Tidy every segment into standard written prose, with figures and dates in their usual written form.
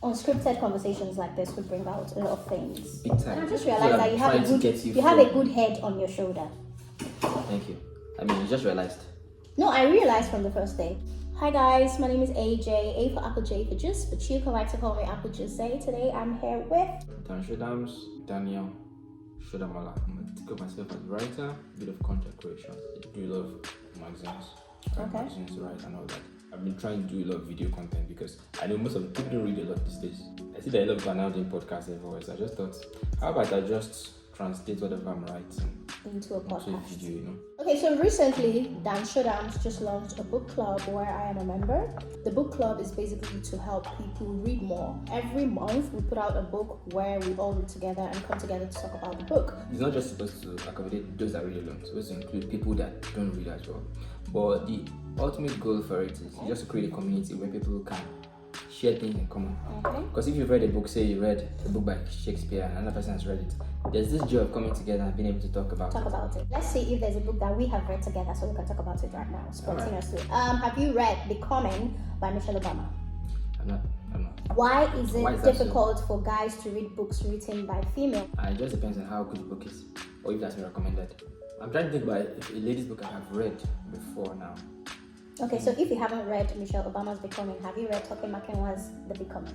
unscripted conversations like this could bring out a lot of things. Big time. And I just realized that you have a good head on your shoulder. Thank you. I mean, you just realized. No, I realized from the first day. Hi guys, my name is AJ. A for Apple, J for Juice, but you can like to call me Apple Juice. Today I'm here with DanShodams, Daniel Shodamola. I'm going to think of myself as a writer, a bit of content creation. I do love magazines, magazines to write and all that. I've been trying to do a lot of video content because I know most of the people don't read a lot these days. I see that a lot of people are now doing podcasts and voice. I just thought, how about I just translate whatever I'm writing into a podcast. Video, you know? Okay, so recently DanShodams just launched a book club where I am a member. The book club is basically to help people read more. Every month we put out a book where we all read together and come together to talk about the book. It's not just supposed to accommodate those that read alone. It's supposed to include people that don't read as well. But the ultimate goal for it is just to create a community where people can share things in common. Because if you've read a book, say you read a book by Shakespeare and another person has read it, there's this joy of coming together and being able to talk about it. Let's see if there's a book that we have read together so we can talk about it right now, spontaneously. Have you read Becoming by Michelle Obama? I'm not. Why is it difficult for guys to read books written by female? It just depends on how good the book is or if that's been recommended. I'm trying to think about a lady's book I have read before now. Okay, so if you haven't read Michelle Obama's Becoming, have you read Toke Makinwa's The Becoming?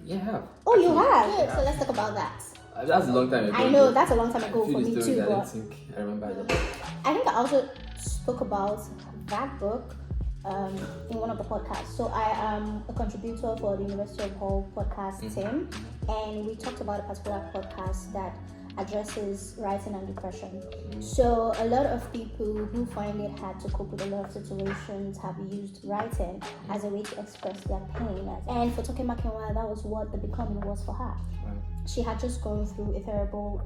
Yeah, I have. Oh, you have? Good. So let's talk about that. That's a long time ago. I know, that's a long time ago for me too. I don't think I remember that. I think I also spoke about that book in one of the podcasts. So I am a contributor for the University of Hull podcast team, and we talked about a particular podcast that addresses writing and depression. So a lot of people who find it hard to cope with a lot of situations have used writing as a way to express their pain. And for Toke Makinwa, that was what The Becoming was for her. She had just gone through a terrible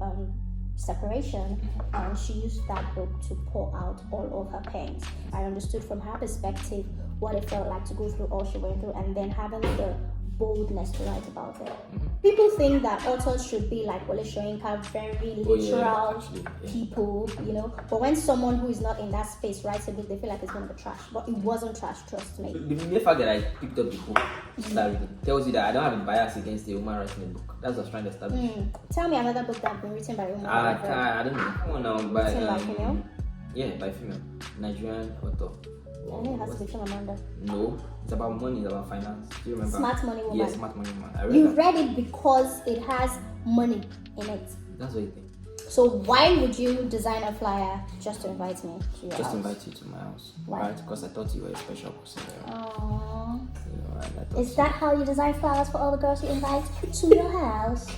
separation, and she used that book to pour out all of her pains. I understood from her perspective what it felt like to go through all she went through, and then having the boldness to write about it. People think that authors should be like Wole Soyinka, very literal people, you know. But when someone who is not in that space writes a book, they feel like it's going to be trash. But it wasn't trash, trust me. The fact that I picked up the book tells you that I don't have a bias against the woman writing the book. That's what I was trying to establish. Tell me another book that's been written by a woman. I don't know. Come on now, by female? Yeah, by female. Nigerian author. I know it has to be Chimamanda. No, it's about money, it's about finance. Do you remember? Smart Money Woman. Yes, Smart Money Woman. You read it because it has money in it. That's what you think. So why would you design a flyer just to invite me to your house? Just to invite you to my house. Why? Right? Because I thought you were a special person. Aww. You know, Is that how you design flowers for all the girls you invite to your house?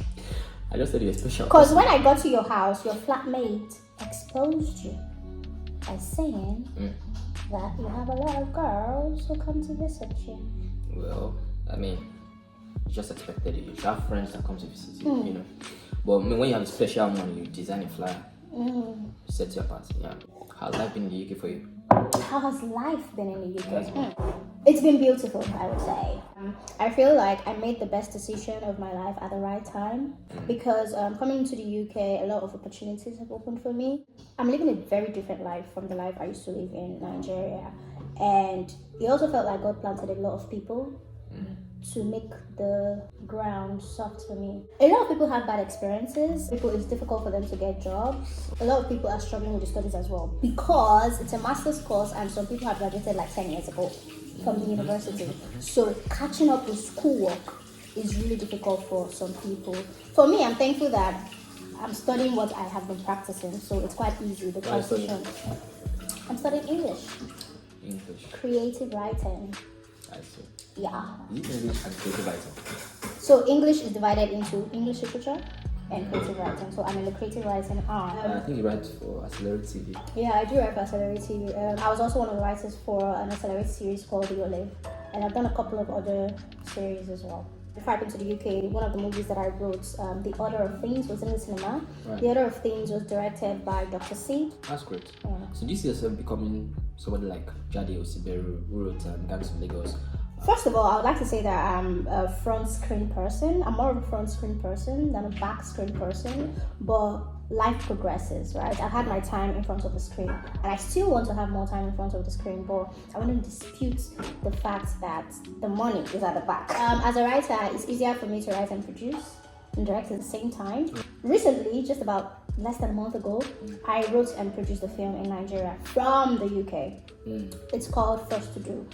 I just thought you were special. Because when I got to your house, your flatmate exposed you by saying that you have a lot of girls who come to visit you. Well, I mean, you just expected it. You should have friends that come to visit you, you know. But when you have a special one, you design a flyer, set you apart. Yeah. How's life been in the UK for you? How has life been in the UK? It's been beautiful, I would say. I feel like I made the best decision of my life at the right time because coming to the UK, a lot of opportunities have opened for me. I'm living a very different life from the life I used to live in Nigeria. And it also felt like God planted a lot of people to make the ground soft for me. A lot of people have bad experiences. It's difficult for them to get jobs. A lot of people are struggling with the studies as well because it's a master's course and some people have graduated like 10 years ago from the university. So catching up with schoolwork is really difficult for some people. For me, I'm thankful that I'm studying what I have been practicing, so it's quite easy, the transition. I'm studying English. Creative writing. I see. Yeah. Is it English and creative writing? So English is divided into English literature and creative writing. So I'm in the creative writing arm. I think you write for Accelerate TV. Yeah, I do write for Accelerate TV. I was also one of the writers for an Accelerate series called The Olive. And I've done a couple of other series as well. Before I came to the UK, one of the movies that I wrote, The Order of Things, was in the cinema. Right. The Order of Things was directed by Dr. C. That's great. Yeah. So do you see yourself becoming somebody like Jade Osiberu, who wrote Gangs of Lagos, First of all, I would like to say that I'm a front screen person. I'm more of a front screen person than a back screen person. But life progresses, right? I've had my time in front of the screen, and I still want to have more time in front of the screen. But I want to dispute the fact that the money is at the back. As a writer, it's easier for me to write and produce and direct at the same time. Recently, just about less than a month ago, I wrote and produced a film in Nigeria from the UK. It's called First to Do.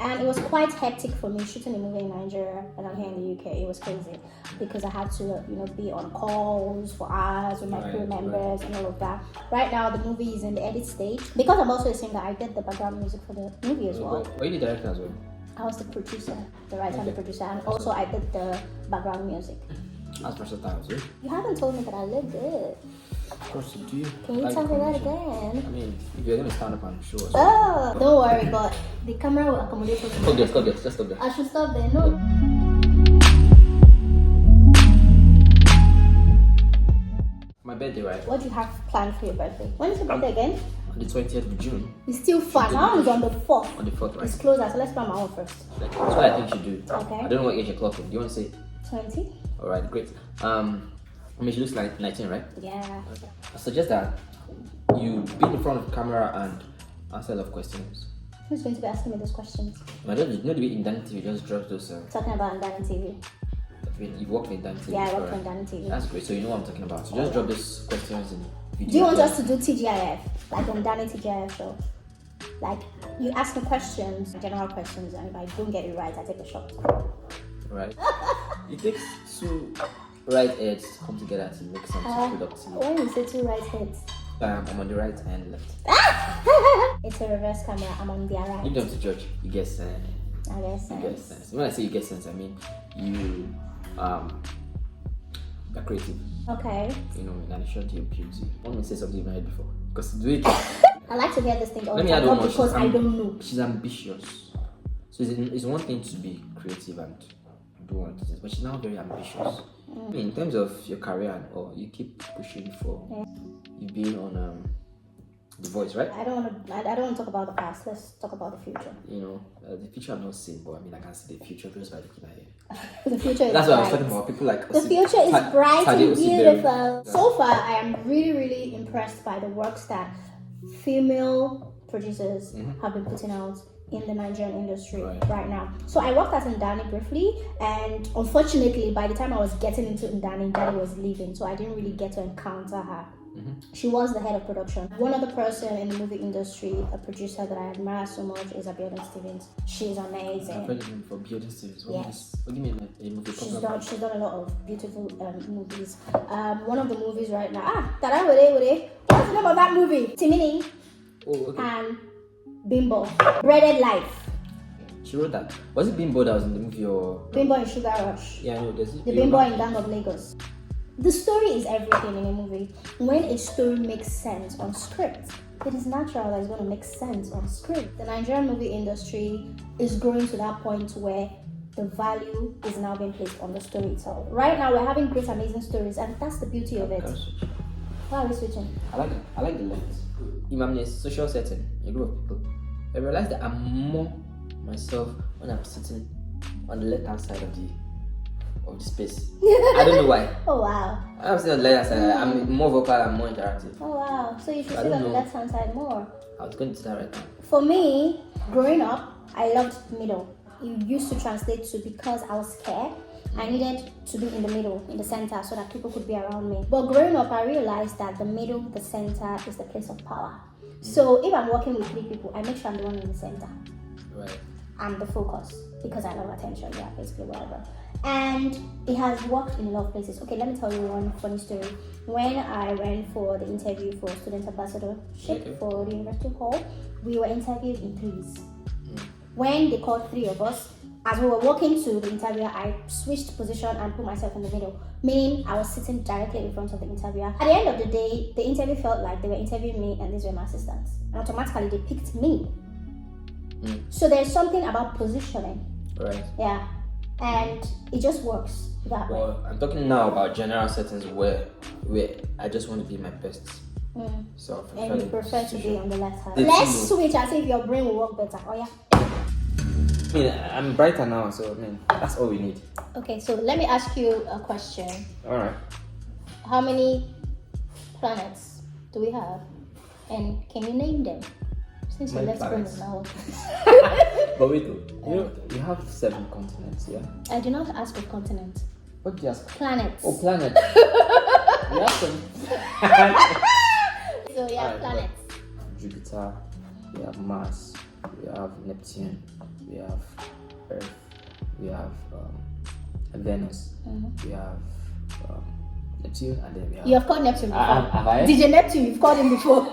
And it was quite hectic for me shooting a movie in Nigeria and I'm here in the UK. It was crazy because I had to, be on calls for hours with my crew members and all of that. Right now, the movie is in the edit stage. Because I'm also a singer, I did the background music for the movie as well. Were you the director as well? I was the producer, the writer and the producer, and also I did the background music. That's versatile, too. You haven't told me that I lived it. Of course you do. Can you tell me that again? I mean, if you're gonna stand up and show us. Oh, don't worry, but the camera will accommodate us. Stop there, just stop there. I should stop there, no. My birthday, right? What do you have planned for your birthday? When is your birthday again? On the 20th of June. It's still fun. Now it's on the 4th. On the 4th, right? It's closer, so let's plan my own first. That's what I think you should do. Okay. I don't know what age you're clocking. Do you want to say? 20? Alright, great. I mean, she looks like 19, right? Yeah. I suggest that you be in front of the camera and answer a lot of questions. Who's going to be asking me those questions? I don't know the way in Dan TV just drops those. Talking about Ndani TV. You've worked in Dan TV. Yeah, I before, worked on right? Ndani TV. That's great. So you know what I'm talking about. So just drop those questions in video. Do you want us to do TGIF? Like on Ndani TGIF show? Like, you ask me questions, general questions, and if I don't get it right, I take a shot. Right. It takes two right heads to come together to make something productive. When you say two right heads? I'm on the right and left. It's a reverse camera, I'm on the right. Leave them to judge. You get sense. I guess You get sense. When I say you get sense, I mean you are creative. Okay. In addition to your beauty. I want me to say something you've not heard before. Because do it. I like to hear this thing all Let the me add time, one not more. because I don't know. She's ambitious. So it's one thing to be creative and do one thing, but she's now very ambitious. I mean, in terms of your career, or you keep pushing for. You've been on The Voice, right? I don't want to talk about the past. Let's talk about the future. The future I'm not seeing, but I mean, I can see the future just by looking at it. The future is That's bright. what I was talking about. People like The future is bright and beautiful. So far, I am really, really impressed by the works that female producers have been putting out in the Nigerian industry right now. So I worked at Ndani briefly, and unfortunately, by the time I was getting into Ndani was leaving, so I didn't really get to encounter her. She was the head of production. One other person in the movie industry, a producer that I admire so much, is Abiodun Stevens. She's amazing. I've heard for Abiodun Stevens. Yes. What do you mean a movie? She's done a lot of beautiful movies. One of the movies right now. What's the name of that movie? Timini. Oh, okay. And Bimbo. Breaded Life. She wrote that. Was it Bimbo that was in the movie or? Bimbo in Sugar Rush. Yeah, I know. There's The Bimbo in Gang of Lagos. The story is everything in a movie. When a story makes sense on script, it is natural that it's going to make sense on script. The Nigerian movie industry is growing to that point where the value is now being placed on the story itself. Right now, we're having great, amazing stories, and that's the beauty of it. Why are we switching? I like the lens. In a social setting, a group of people, I realize that I'm more myself when I'm sitting on the left-hand side of the space. I don't know why. Oh wow. I'm sitting on the left-hand side. I'm more vocal and more interactive. Oh wow. So you should sit on the left-hand side more. I was going to do that right now. For me, growing up, I loved middle. It used to translate to because I was scared, I needed to be in the middle, in the center, so that people could be around me. But growing up, I realized that the middle, the center, is the place of power. So if I'm working with 3 people, I make sure I'm the one in the center. Right. I'm the focus because I love attention. Yeah, basically whatever. And it has worked in a lot of places. Okay, let me tell you one funny story. When I went for the interview for student ambassadorship for the University of Hull, we were interviewed in 3s. When they called 3 of us, as we were walking to the interviewer, I switched position and put myself in the middle, meaning I was sitting directly in front of the interviewer. At the end of the day, the interview felt like they were interviewing me and these were my assistants. And automatically they picked me. So there's something about positioning. Right. Yeah. And it just works that way. Well, I'm talking now about general settings where I just want to be my best self. And you prefer to be on the left hand. Let's Let's switch and see if your brain will work better. Oh yeah. I mean, I'm brighter now, so I mean, that's all we need. Okay, so let me ask you a question. All right. How many planets do we have? And can you name them? Since your My left brain planets. is not working. But wait, you have 7 continents, yeah? I do not ask for continent. What did you ask? Planets. Oh, planets. You have some. So yeah, Alright, planets. Jupiter, we have Mars, we have Neptune, we have Earth, we have Venus, we have Neptune, and then we have. You have called Neptune before. Have I? DJ Neptune, you've called him before.